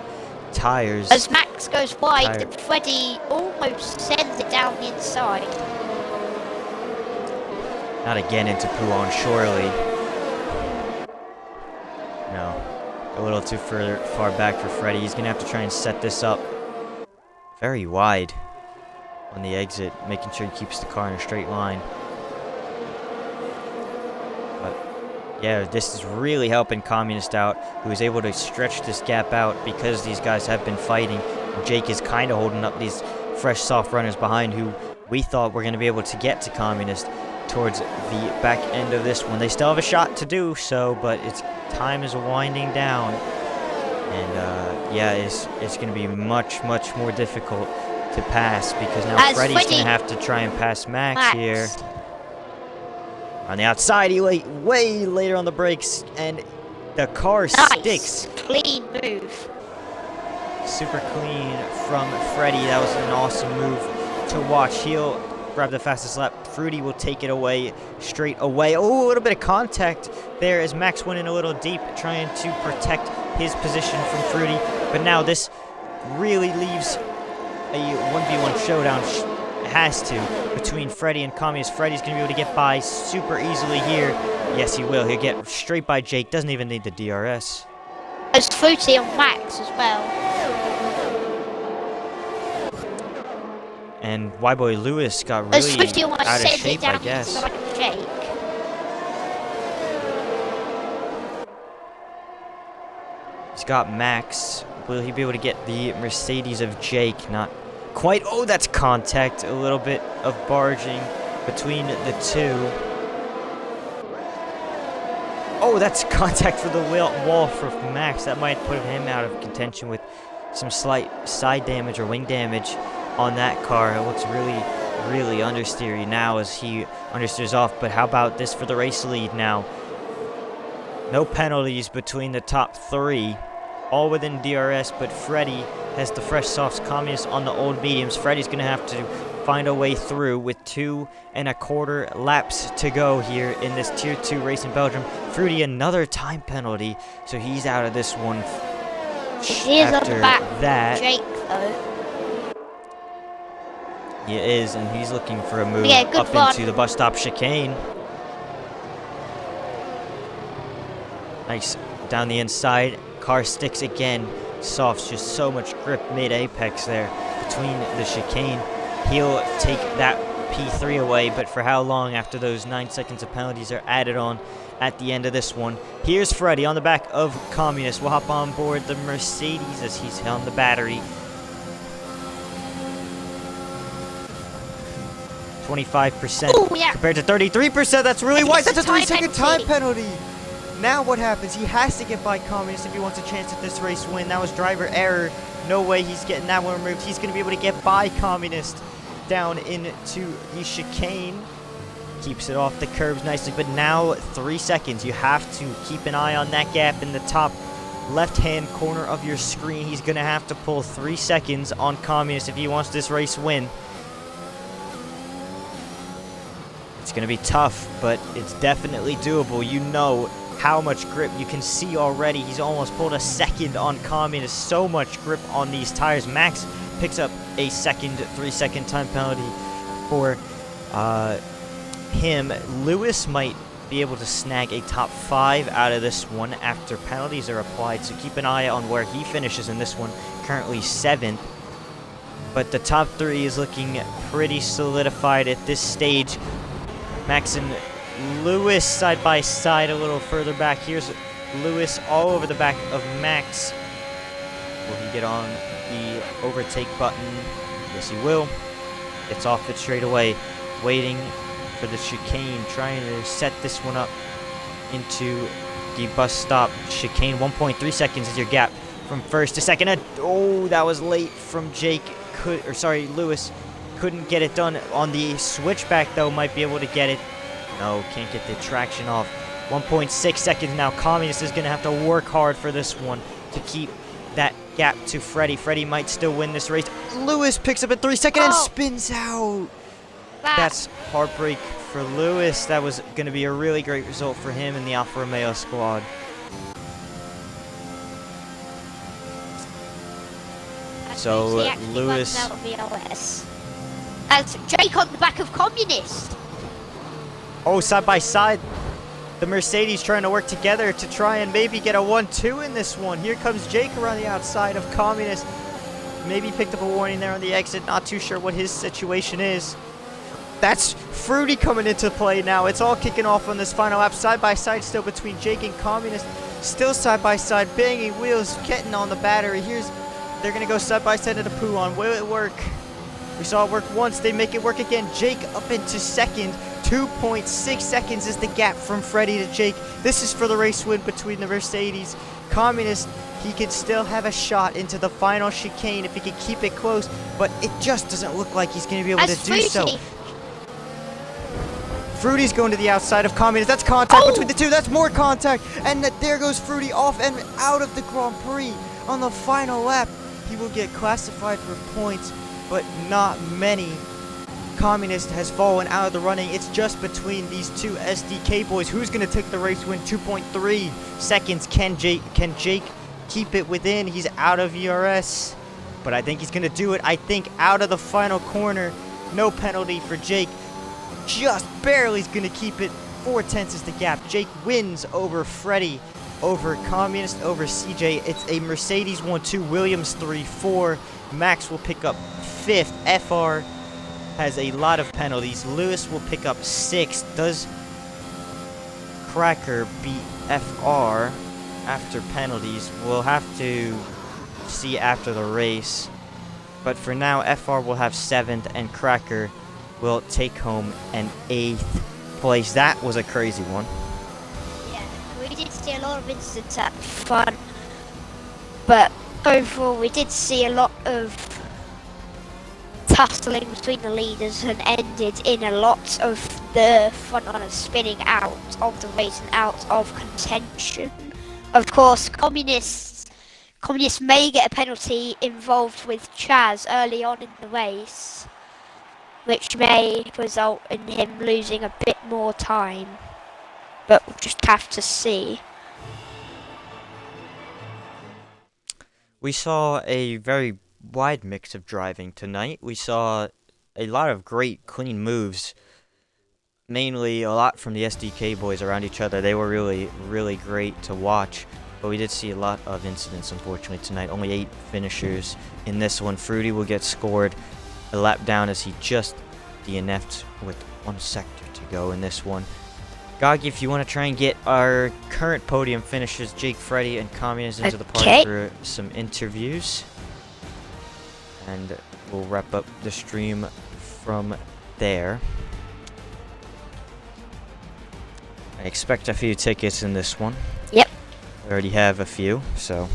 tires. As Max goes wide, and Freddie almost sends it down the inside. Not again into Puon, surely. No. A little too far back for Freddie. He's going to have to try and set this up very wide on the exit, making sure he keeps the car in a straight line. But yeah, this is really helping Communist out, who is able to stretch this gap out because these guys have been fighting. Jake is kind of holding up these fresh, soft runners behind who we thought were going to be able to get to Communist towards the back end of this one. They still have a shot to do so, but time is winding down. And yeah, it's going to be much, much more difficult to pass because now Freddie's going to have to try and pass Max here. On the outside, he way later on the brakes, and the car sticks. Clean move. Super clean from Freddie. That was an awesome move to watch. He'll grab the fastest lap. Fruity will take it away straight away. Oh, a little bit of contact there as Max went in a little deep, trying to protect his position from Fruity. But now this really leaves a 1v1 showdown has to, between Freddy and Communist. Freddy's going to be able to get by super easily here. Yes, he will. He'll get straight by Jake. Doesn't even need the DRS. There's Fruity on Max as well. And Y-Boy Lewis got really out of shape, I guess. Jake. He's got Max. Will he be able to get the Mercedes of Jake? Not quite. Oh, that's contact. A little bit of barging between the two. Oh, that's contact for the wall for Max. That might put him out of contention with some slight side damage or wing damage on that car. It looks really, really understeery now as he understeers off. But how about this for the race lead now? No penalties between the top three. All within DRS, but Freddy has the fresh softs. Communist on the old mediums. Freddy's going to have to find a way through with 2 1/4 laps to go here in this Tier 2 race in Belgium. Fruity, another time penalty, so he's out of this one. He is on the back that, Jake, though. He is, and he's looking for a move up into the bus stop chicane. Nice. Down the inside. Car sticks again. Softs just so much grip mid-apex there between the chicane. He'll take that P3 away, but for how long after those 9 seconds of penalties are added on at the end of this one? Here's Freddy on the back of Communist. We'll hop on board the Mercedes as he's on the battery. 25% compared to 33%. That's really wide. That's a 3-second time penalty. Now what happens? He has to get by Communist if he wants a chance at this race win. That was driver error. No way he's getting that one removed. He's going to be able to get by Communist down into the chicane. Keeps it off the curbs nicely, but now 3 seconds. You have to keep an eye on that gap in the top left-hand corner of your screen. He's going to have to pull 3 seconds on Communist if he wants this race win. It's going to be tough, but it's definitely doable. You know how much grip you can see already. He's almost pulled a second on Communist. So much grip on these tires. Max picks up a 3-second time penalty for him. Lewis might be able to snag a top 5 out of this one after penalties are applied, so keep an eye on where he finishes in this one. Currently 7th, but the top 3 is looking pretty solidified at this stage. Max and Lewis side by side a little further back. Here's Lewis all over the back of Max. Will he get on the overtake button? Yes, he will. Gets off it straight away. Waiting for the chicane. Trying to set this one up into the bus stop chicane. 1.3 seconds is your gap from first to second. Oh, that was late from Jake. Lewis couldn't get it done on the switchback, though. Might be able to get it. No, can't get the traction off. 1.6 seconds now. Communist is going to have to work hard for this one to keep that gap to Freddy. Freddy might still win this race. Lewis picks up a 3 second and spins out. That's heartbreak for Lewis. That was going to be a really great result for him in the Alfa Romeo squad. So Lewis. As Jake on the back of Communist. Oh, side by side. The Mercedes trying to work together to try and maybe get a 1-2 in this one. Here comes Jake around the outside of Communist. Maybe picked up a warning there on the exit. Not too sure what his situation is. That's Fruity coming into play now. It's all kicking off on this final lap. Side by side still between Jake and Communist. Still side by side. Banging wheels. Getting on the battery. They're going to go side by side to the Pouon. Will it work? We saw it work once. They make it work again. Jake up into second. 2.6 seconds is the gap from Freddy to Jake. This is for the race win between the Mercedes. Communist, he could still have a shot into the final chicane if he could keep it close, but it just doesn't look like he's going to be able to do so. Fruity's going to the outside of Communist. That's contact between the two. That's more contact. And there goes Fruity off and out of the Grand Prix on the final lap. He will get classified for points, but not many. Communist has fallen out of the running. It's just between these two SDK boys. Who's going to take the race win? 2.3 seconds. Can Jake keep it within? He's out of ERS, but I think he's going to do it. I think out of the final corner, No penalty for Jake. Just barely is going to keep it. 4/10 is the gap. Jake wins over Freddie, over Communist, over CJ. It's a Mercedes 1-2, Williams 3-4. Max will pick up 5th. FR has a lot of penalties. Lewis will pick up 6th. Does Cracker beat FR after penalties? We'll have to see after the race. But for now, FR will have 7th, and Cracker will take home an 8th place. That was a crazy one. Yeah, we did see a lot of incidents at fun, but overall we did see a lot of tussling between the leaders and ended in a lot of the front runners spinning out of the race and out of contention. Of course, Communists may get a penalty involved with Chaz early on in the race, which may result in him losing a bit more time, but we'll just have to see. We saw a very wide mix of driving tonight. We saw a lot of great clean moves, mainly a lot from the SDK boys around each other. They were really, really great to watch, but we did see a lot of incidents, unfortunately, tonight. Only 8 finishers in this one. Fruity will get scored a lap down as he just DNF'd with 1 sector to go in this one. Goggy, if you want to try and get our current podium finishers, Jake, Freddy, and Communist, into the party for some interviews. And we'll wrap up the stream from there. I expect a few tickets in this one. Yep. I already have a few, so...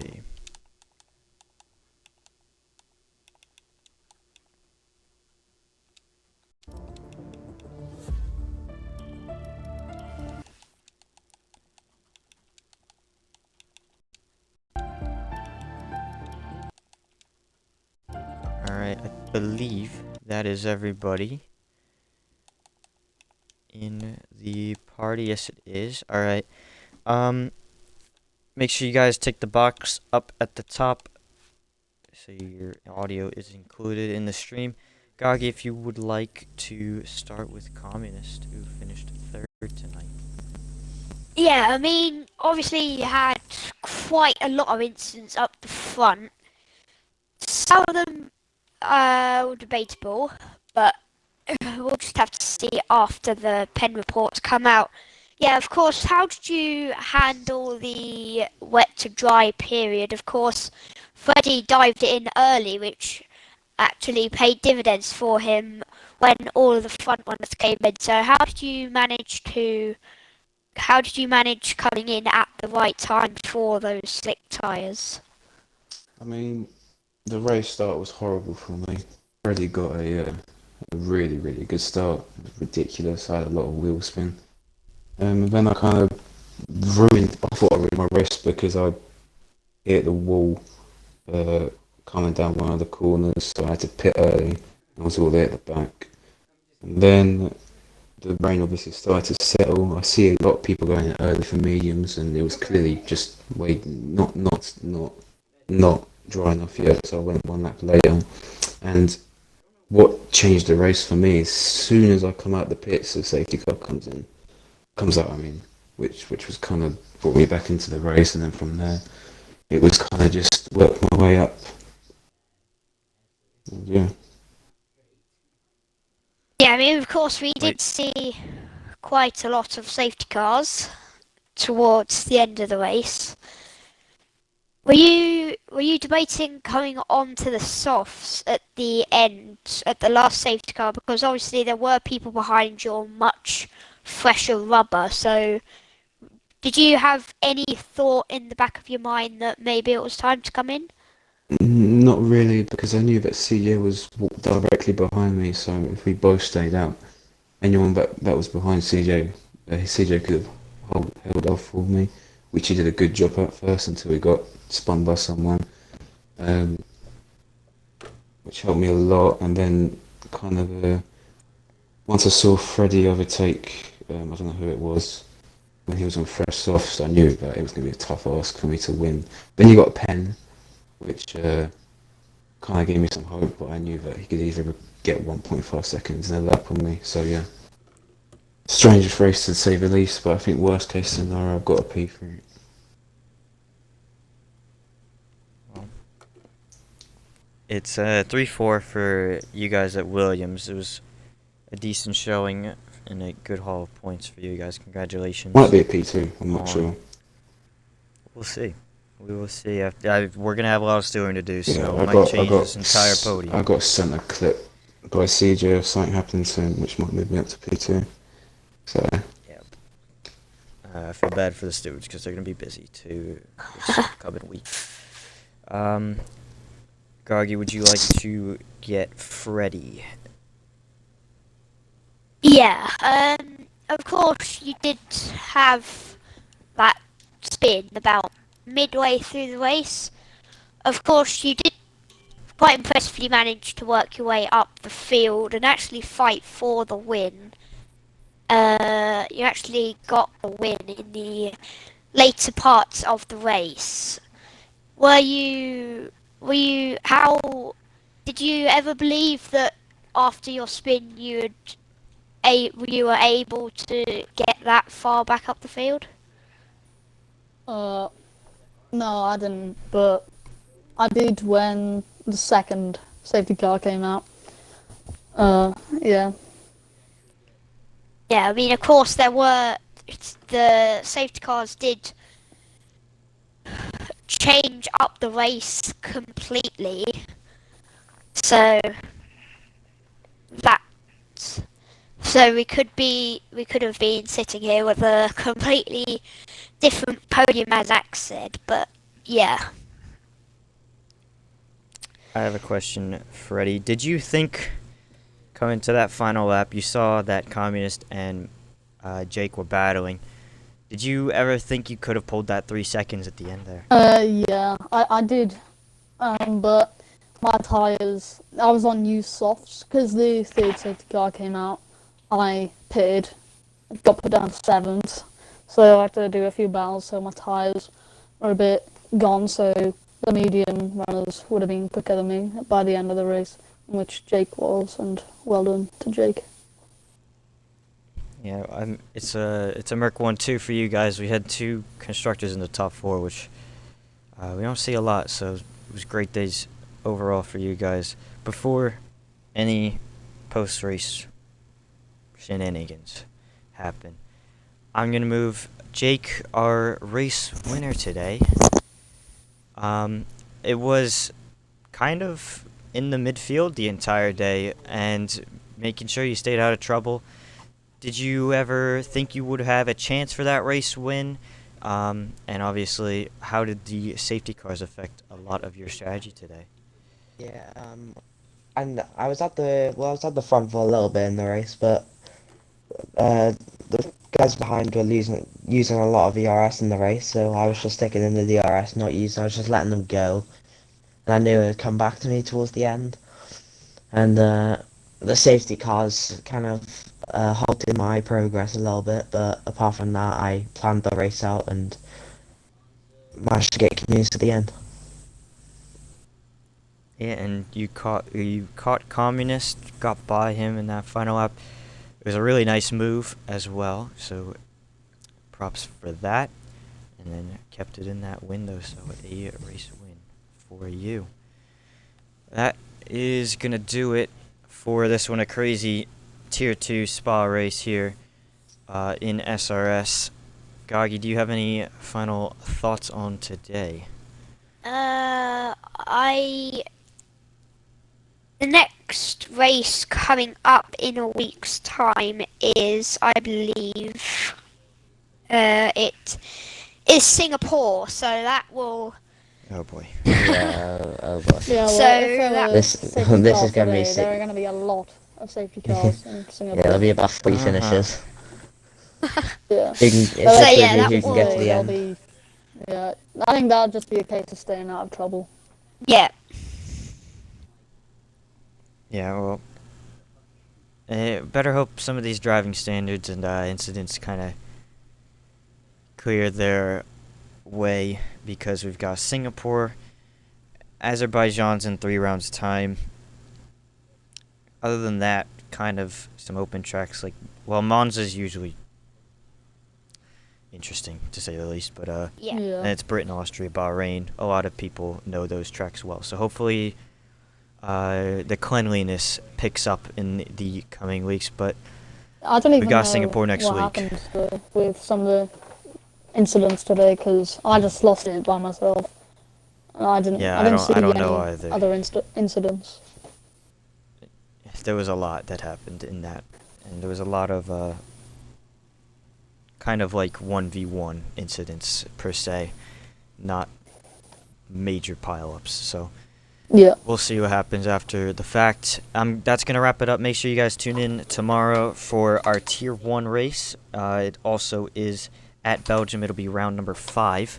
see. Alright, I believe that is everybody in the party. Yes, it is. Alright. Make sure you guys tick the box up at the top so your audio is included in the stream. Goggy, if you would like to start with Communist, who finished 3rd tonight. Yeah, I mean, obviously you had quite a lot of incidents up the front. Some of them were debatable, but we'll just have to see after the pen reports come out. Yeah, of course, how did you handle the wet to dry period? Of course, Freddie dived it in early, which actually paid dividends for him when all of the front runners came in. So how did you manage coming in at the right time for those slick tyres? I mean, the race start was horrible for me. Already got a really, really good start. It was ridiculous. I had a lot of wheel spin. And then I kind of I thought I ruined my race because I hit the wall coming down one of the corners, so I had to pit early. I was all there at the back. And then the rain obviously started to settle. I see a lot of people going in early for mediums, and it was clearly just not dry enough yet, so I went 1 lap later. And what changed the race for me, as soon as I come out the pits, the safety car comes out, which was kind of brought me back into the race, and then from there it was kind of just worked my way up. And yeah. Yeah, I mean, of course, we Wait. did see quite a lot of safety cars towards the end of the race. Were you debating coming on to the softs at the end, at the last safety car? Because obviously there were people behind you on much fresher rubber. So, did you have any thought in the back of your mind that maybe it was time to come in? Not really, because I knew that CJ was directly behind me, so if we both stayed out, anyone that was behind CJ, CJ could have held off for me, which he did a good job at first until he got spun by someone, um, which helped me a lot. And then kind of once I saw Freddie overtake, I don't know who it was, when he was on fresh softs, I knew that it was going to be a tough ask for me to win. Then he got a pen, which kind of gave me some hope, but I knew that he could either get 1.5 seconds in a lap on me. So yeah, strangest race to say the least, but I think worst case scenario, I've got a P for it. It's 3-4 for you guys at Williams. It was a decent showing and a good haul of points for you guys. Congratulations. Might be a P2, I'm not on- sure. We'll see. We will see. We're gonna have a lot of stewing to do, so Yeah, it might change this entire podium. I got sent a clip by CJ of something happening to him, which might move me up to P2. So I feel bad for the stewards because they're gonna be busy too this coming week. Gargi, would you like to get Freddy? Yeah. Of course, you did have that spin about midway through the race. Of course, you did quite impressively manage to work your way up the field and actually fight for the win. You actually got the win in the later parts of the race. How did you ever believe that after your spin you were able to get that far back up the field? No, I didn't, but I did when the second safety car came out. Yeah. Yeah, I mean, of course, the safety cars did change up the race completely. So that, so we could have been sitting here with a completely different podium, as Zach said. But yeah. I have a question, Freddy. Did you think, coming to that final lap, you saw that Communist and Jake were battling? Did you ever think you could have pulled that 3 seconds at the end there? Yeah, I did. But my tyres, I was on new softs because the third safety car came out. I pitted, got put down to 7th, so I had to do a few battles, so my tyres were a bit gone, so the medium runners would have been quicker than me by the end of the race, which Jake was, and well done to Jake. Yeah, it's a Merc 1-2 for you guys. We had 2 constructors in the top 4, which we don't see a lot, so it was great days overall for you guys. Before any post-race shenanigans happen, I'm gonna move Jake, our race winner today. It was kind of in the midfield the entire day and making sure you stayed out of trouble. Did you ever think you would have a chance for that race win? And obviously, how did the safety cars affect a lot of your strategy today? Yeah, and I was at the front for a little bit in the race, but the guys behind were using a lot of ERS in the race, so I was just sticking in the DRS, not using. I was just letting them go, and I knew it would come back to me towards the end. And the safety cars kind of halted my progress a little bit, but apart from that, I planned the race out and managed to get Communist at the end. Yeah, and you caught Communist, got by him in that final lap. It was a really nice move as well, so props for that. And then kept it in that window, so a race win for you. That is going to do it for this one. A crazy Tier 2 spa race here in SRS. Gagi, do you have any final thoughts on today? The next race coming up in a week's time is, I believe, it is Singapore, so that will... Oh boy. Yeah, oh boy. Yeah, well, So if there that- were This- safety this cars is gonna be today, sick. there are going to be a lot of safety cars in Yeah, Singapore. there'll be about 3 Uh-huh. finishes. Yeah. Who can, So it's yeah, literally that who can get to the there'll end. be, yeah, I think that'll just be a case of staying out of trouble. Yeah. Yeah, well, better hope some of these driving standards and incidents kind of clear their way, because we've got Singapore, Azerbaijan's in 3 rounds time. Other than that, kind of some open tracks like, well, Monza's usually interesting to say the least, but Yeah. and it's Britain, Austria, Bahrain. A lot of people know those tracks well, so hopefully the cleanliness picks up in the coming weeks. But I don't even got know Singapore next what week. happened with some of the incidents today, because I just lost it by myself. And I didn't see I don't any know either. other incidents. There was a lot that happened in that, and there was a lot of kind of like 1v1 incidents per se, not major pileups. So Yeah. we'll see what happens after the fact. That's gonna wrap it up. Make sure you guys tune in tomorrow for our Tier 1 race. It also is at Belgium. It'll be round number 5.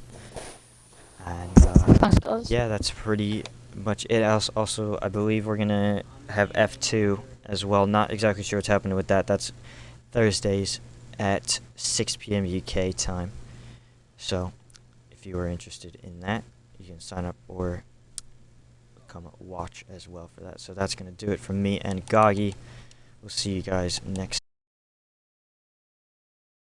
And Thanks, guys. yeah, that's pretty much it. Also, I believe we're gonna have F2 as well. Not exactly sure what's happening with that. That's Thursdays at 6 p.m. UK time. So, if you are interested in that, you can sign up or come watch as well for that. So that's gonna do it from me and Gagi. We'll see you guys next